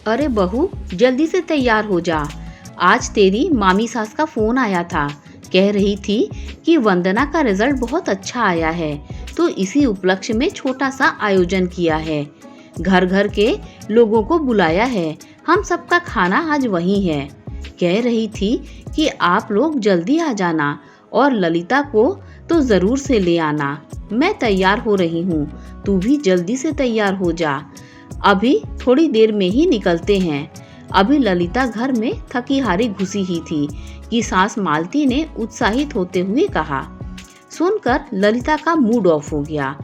अरे बहू, जल्दी से तैयार हो जा। आज तेरी मामी सास का फोन आया था। कह रही थी कि वंदना का रिजल्ट बहुत अच्छा आया है, तो इसी उपलक्ष्य में छोटा सा आयोजन किया है। घर घर के लोगों को बुलाया है। हम सबका खाना आज वहीं है। कह रही थी कि आप लोग जल्दी आ जाना और ललिता को तो जरूर से ले आना। मैं तैयार हो रही हूँ, तू भी जल्दी से तैयार हो जा। अभी थोड़ी देर में ही निकलते हैं। अभी ललिता घर में थकी हारी घुसी ही थी कि सास मालती ने उत्साहित होते हुए कहा। सुनकर ललिता का मूड ऑफ हो गया।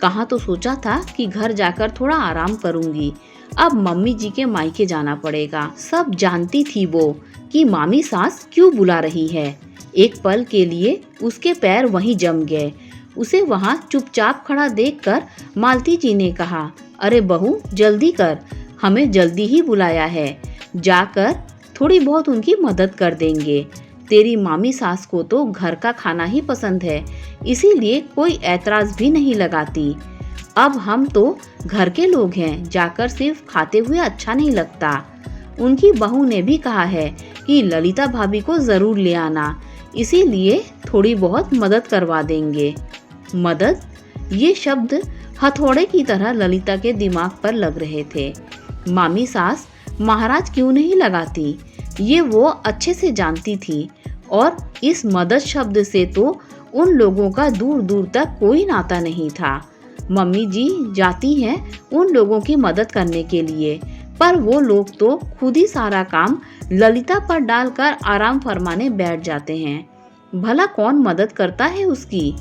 कहाँ तो सोचा था कि घर जाकर थोड़ा आराम करूंगी, अब मम्मी जी के मायके जाना पड़ेगा। सब जानती थी वो कि मामी सास क्यों बुला रही है। एक पल के लिए उसके पैर वहीं जम गए। उसे वहां चुपचाप खड़ा देखकर मालती जी ने कहा, अरे बहू जल्दी कर, हमें जल्दी ही बुलाया है। जाकर थोड़ी बहुत उनकी मदद कर देंगे। तेरी मामी सास को तो घर का खाना ही पसंद है, इसीलिए कोई ऐतराज भी नहीं लगाती। अब हम तो घर के लोग हैं, जाकर सिर्फ खाते हुए अच्छा नहीं लगता। उनकी बहू ने भी कहा है कि ललिता भाभी को जरूर ले आना, इसीलिए थोड़ी बहुत मदद करवा देंगे। मदद, ये शब्द हथौड़े की तरह ललिता के दिमाग पर लग रहे थे। मामी सास महाराज क्यों नहीं लगाती, ये वो अच्छे से जानती थी। और इस मदद शब्द से तो उन लोगों का दूर दूर तक कोई नाता नहीं था। मम्मी जी जाती हैं उन लोगों की मदद करने के लिए, पर वो लोग तो खुद ही सारा काम ललिता पर डालकर आराम फरमाने बैठ जाते हैं। भला कौन मदद करता है उसकी?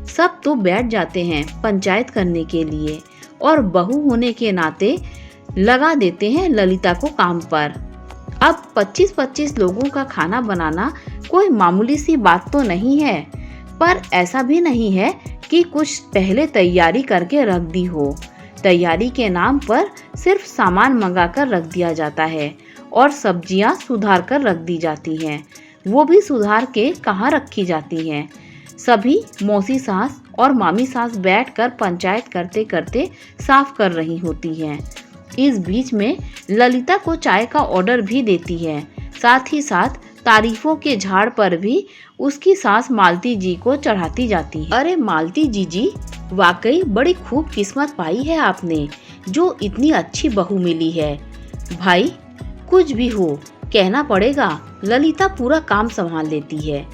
सब तो बैठ जाते हैं पंचायत करने के लिए और बहू होने के नाते लगा देते हैं ललिता को काम पर। अब 25-25 लोगों का खाना बनाना कोई मामूली सी बात तो नहीं है, पर ऐसा भी नहीं है कि कुछ पहले तैयारी करके रख दी हो। तैयारी के नाम पर सिर्फ सामान मंगा कर रख दिया जाता है और सब्जियां सुधार कर रख दी जाती हैं। वो भी सुधार के कहाँ रखी जाती हैं। सभी मौसी सास और मामी सास बैठकर पंचायत करते करते साफ कर रही होती हैं। इस बीच में ललिता को चाय का ऑर्डर भी देती है। साथ ही साथ तारीफों के झाड़ पर भी उसकी सास मालती जी को चढ़ाती जाती है। अरे मालती जी, वाकई बड़ी खूब किस्मत पाई है आपने, जो इतनी अच्छी बहू मिली है। भाई कुछ भी हो, कहना पड़ेगा, ललिता पूरा काम संभाल लेती है।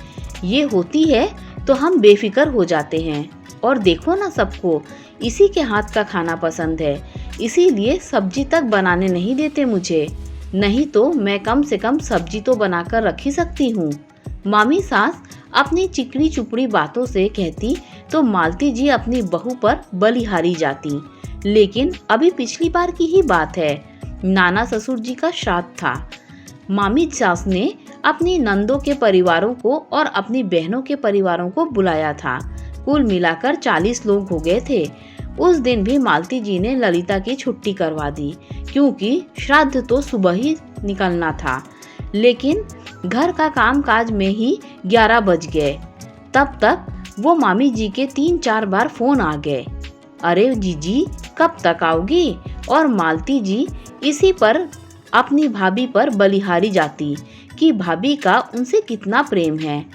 ये होती है तो हम बेफिक्र हो जाते हैं। और देखो ना, सबको इसी के हाथ का खाना पसंद है, इसीलिए सब्जी तक बनाने नहीं देते मुझे। नहीं तो मैं कम से कम सब्जी तो बनाकर रख ही सकती हूँ। मामी सास अपनी चिकनी चुपड़ी बातों से कहती तो मालती जी अपनी बहू पर बलिहारी जाती। लेकिन अभी पिछली बार की ही बात है, नाना ससुर जी का श्राद्ध था। मामी सास ने अपनी नंदों के परिवारों को और अपनी बहनों के परिवारों को बुलाया था। कुल मिलाकर 40 लोग हो गए थे। उस दिन भी मालती जी ने ललिता की छुट्टी करवा दी, क्योंकि श्राद्ध तो सुबह ही निकलना था। लेकिन घर का कामकाज में ही 11 बज गए। तब तक वो मामी जी के 3-4 बार फोन आ गए। अरे जीजी कब तक आओगी? और मालती जी इसी पर अपनी भाभी पर बलिहारी जाती कि भाभी का उनसे कितना प्रेम है।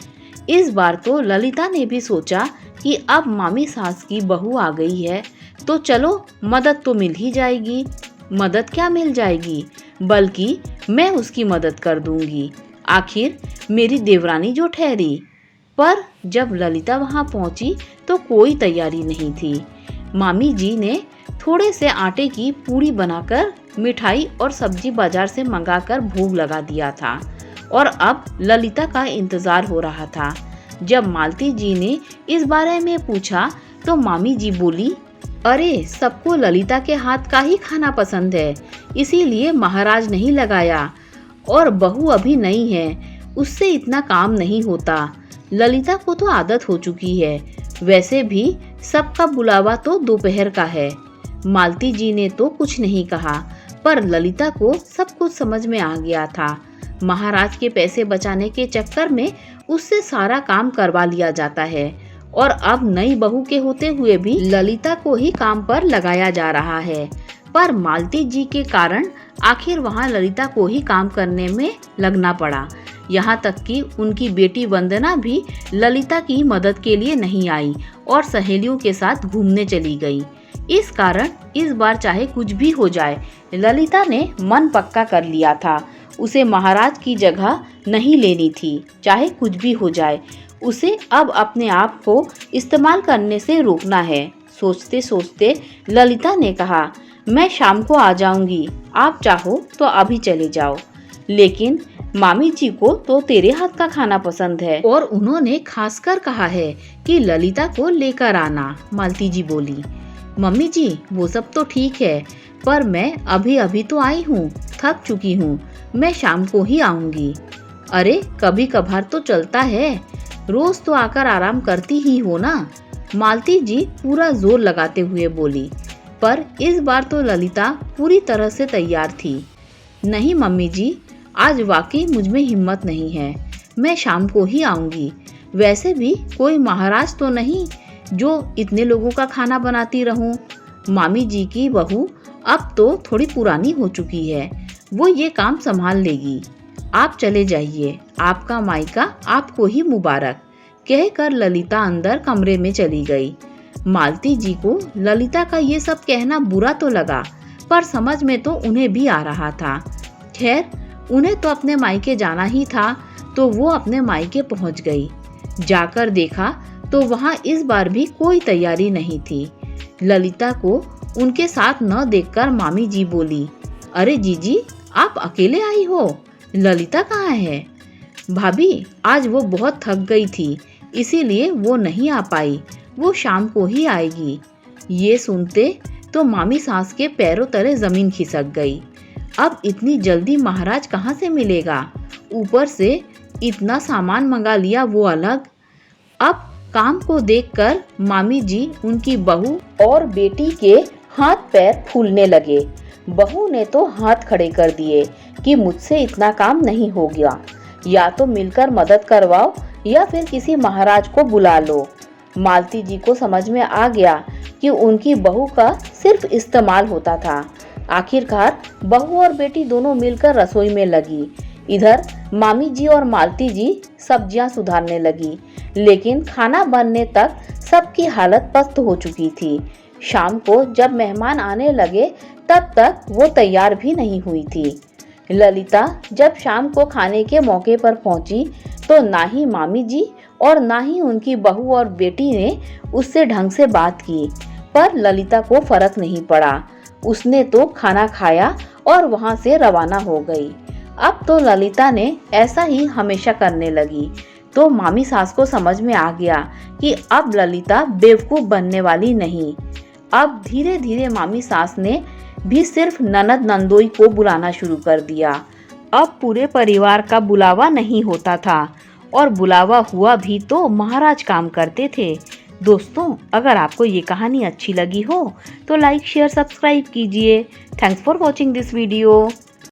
इस बार तो ललिता ने भी सोचा कि अब मामी सास की बहू आ गई है तो चलो मदद तो मिल ही जाएगी। मदद क्या मिल जाएगी, बल्कि मैं उसकी मदद कर दूंगी, आखिर मेरी देवरानी जो ठहरी। पर जब ललिता वहां पहुंची तो कोई तैयारी नहीं थी। मामी जी ने थोड़े से आटे की पूड़ी बनाकर मिठाई और सब्जी बाजार से मंगाकर भोग लगा दिया था और अब ललिता का इंतजार हो रहा था। जब मालती जी ने इस बारे में पूछा तो मामी जी बोली, अरे सबको ललिता के हाथ का ही खाना पसंद है, इसीलिए महाराज नहीं लगाया। और बहू अभी नई है, उससे इतना काम नहीं होता। ललिता को तो आदत हो चुकी है। वैसे भी सबका बुलावा तो दोपहर का है। मालती जी ने तो कुछ नहीं कहा, पर ललिता को सब कुछ समझ में आ गया था। महाराज के पैसे बचाने के चक्कर में उससे सारा काम करवा लिया जाता है और अब नई बहू के होते हुए भी ललिता को ही काम पर लगाया जा रहा है। पर मालती जी के कारण आखिर वहाँ ललिता को ही काम करने में लगना पड़ा। यहाँ तक कि उनकी बेटी वंदना भी ललिता की मदद के लिए नहीं आई और सहेलियों के साथ घूमने चली गई। इस कारण इस बार चाहे कुछ भी हो जाए, ललिता ने मन पक्का कर लिया था। उसे महाराज की जगह नहीं लेनी थी, चाहे कुछ भी हो जाए। उसे अब अपने आप को इस्तेमाल करने से रोकना है। सोचते सोचते ललिता ने कहा, मैं शाम को आ जाऊंगी, आप चाहो तो अभी चले जाओ। लेकिन मामी जी को तो तेरे हाथ का खाना पसंद है और उन्होंने खासकर कहा है कि ललिता को लेकर आना। मालती जी बोली, मम्मी जी वो सब तो ठीक है, पर मैं अभी अभी तो आई हूँ, थक चुकी हूँ, मैं शाम को ही आऊंगी। अरे कभी कभार तो चलता है, रोज तो आकर आराम करती ही हो ना। मालती जी पूरा जोर लगाते हुए बोली। पर इस बार तो ललिता पूरी तरह से तैयार थी। नहीं मम्मी जी, आज वाकई मुझमें हिम्मत नहीं है, मैं शाम को ही आऊंगी। वैसे भी कोई महाराज तो नहीं जो इतने लोगों का खाना बनाती रहूं। मामी जी की बहू अब तो थोड़ी पुरानी हो चुकी है, वो ये काम संभाल लेगी। आप चले जाइए, आपका मायका आपको ही मुबारक, कहकर ललिता अंदर कमरे में चली गई। मालती जी को ललिता का ये सब कहना बुरा तो लगा, पर समझ में तो उन्हें भी आ रहा था। खैर उन्हें तो अपने मायके जाना ही था, तो वो अपने मायके पहुंच गई। जाकर देखा तो वहां इस बार भी कोई तैयारी नहीं थी। ललिता को उनके साथ न देखकर मामी जी बोली, अरे जीजी आप अकेले आई हो, ललिता कहाँ है? भाभी आज वो बहुत थक गई थी, इसीलिए वो नहीं आ पाई, वो शाम को ही आएगी। ये सुनते तो मामी सास के पैरों तले जमीन खिसक गई। अब इतनी जल्दी महाराज कहाँ से मिलेगा? ऊपर से इतना सामान मंगा लिया वो अलग। अब काम को देखकर मामी जी उनकी बहू और बेटी के हाथ पैर फूलने लगे। बहू ने तो हाथ खड़े कर दिए कि मुझसे इतना काम नहीं हो गया, या तो मिलकर मदद करवाओ या फिर किसी महाराज को बुला लो। मालती जी को समझ में आ गया कि उनकी बहू का सिर्फ इस्तेमाल होता था। आखिरकार बहू और बेटी दोनों मिलकर रसोई में लगी। इधर मामी जी और मालती जी सब्जियां सुधारने लगी, लेकिन खाना बनने तक सबकी हालत पस्त हो चुकी थी। शाम को जब मेहमान आने लगे तब तक वो तैयार भी नहीं हुई थी। ललिता जब शाम को खाने के मौके पर पहुंची तो ना ही मामी जी और ना ही उनकी बहू और बेटी ने उससे ढंग से बात की, पर ललिता को फर्क नहीं पड़ा। उसने तो खाना खाया और वहां से रवाना हो गई। अब तो ललिता ने ऐसा ही हमेशा करने लगी, तो मामी सास को समझ में आ गया कि अब ललिता बेवकूफ बनने वाली नहीं। अब धीरे धीरे मामी सास ने भी सिर्फ ननद नंदोई को बुलाना शुरू कर दिया। अब पूरे परिवार का बुलावा नहीं होता था, और बुलावा हुआ भी तो महाराज काम करते थे। दोस्तों अगर आपको ये कहानी अच्छी लगी हो तो लाइक शेयर सब्सक्राइब कीजिए। Thanks for watching this video.